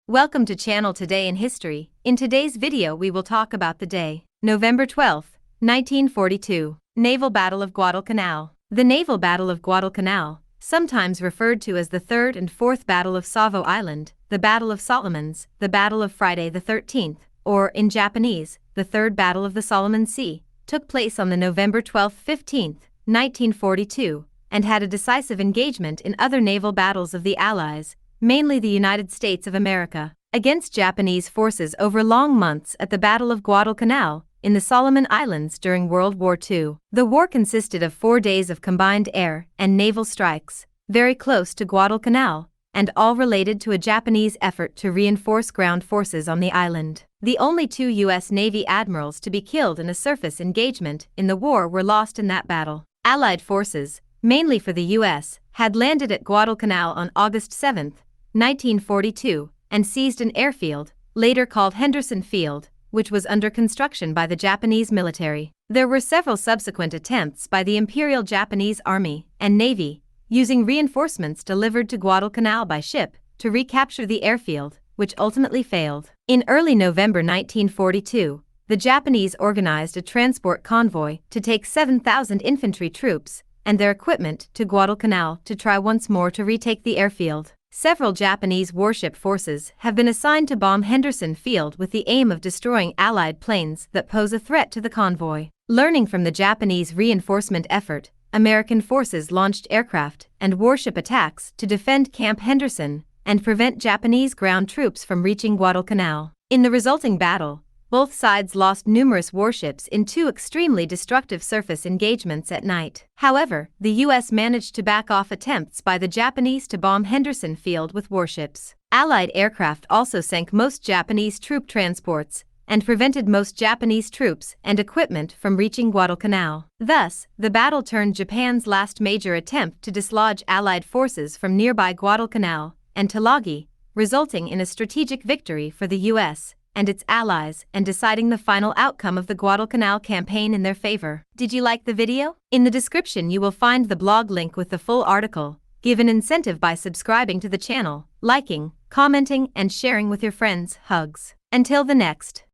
Welcome to Channel Today in History. In today's video we will talk about the day, November 12, 1942, Naval Battle of Guadalcanal. The Naval Battle of Guadalcanal, sometimes referred to as the Third and Fourth Battle of Savo Island, the Battle of Solomons, the Battle of Friday the 13th, or in Japanese, the Third Battle of the Solomon Sea, took place on the November 12-15, 1942, and had a decisive engagement in other naval battles of the Allies, mainly the United States of America, against Japanese forces over long months at the Battle of Guadalcanal in the Solomon Islands during World War II. The war consisted of 4 days of combined air and naval strikes, very close to Guadalcanal, and all related to a Japanese effort to reinforce ground forces on the island. The only 2 U.S. Navy admirals to be killed in a surface engagement in the war were lost in that battle. Allied forces, mainly for the U.S., had landed at Guadalcanal on August 7, 1942, and seized an airfield, later called Henderson Field, which was under construction by the Japanese military. There were several subsequent attempts by the Imperial Japanese Army and Navy, using reinforcements delivered to Guadalcanal by ship, to recapture the airfield, which ultimately failed. In early November 1942, the Japanese organized a transport convoy to take 7,000 infantry troops and their equipment to Guadalcanal to try once more to retake the airfield. Several Japanese warship forces have been assigned to bomb Henderson Field with the aim of destroying Allied planes that pose a threat to the convoy. Learning from the Japanese reinforcement effort, American forces launched aircraft and warship attacks to defend Camp Henderson and prevent Japanese ground troops from reaching Guadalcanal. In the resulting battle, both sides lost numerous warships in 2 extremely destructive surface engagements at night. However, the U.S. managed to back off attempts by the Japanese to bomb Henderson Field with warships. Allied aircraft also sank most Japanese troop transports and prevented most Japanese troops and equipment from reaching Guadalcanal. Thus, the battle turned Japan's last major attempt to dislodge Allied forces from nearby Guadalcanal and Tulagi, resulting in a strategic victory for the U.S. and its allies and deciding the final outcome of the Guadalcanal campaign in their favor. Did you like the video? In the description you will find the blog link with the full article. Give an incentive by subscribing to the channel, liking, commenting, and sharing with your friends. Hugs. Until the next.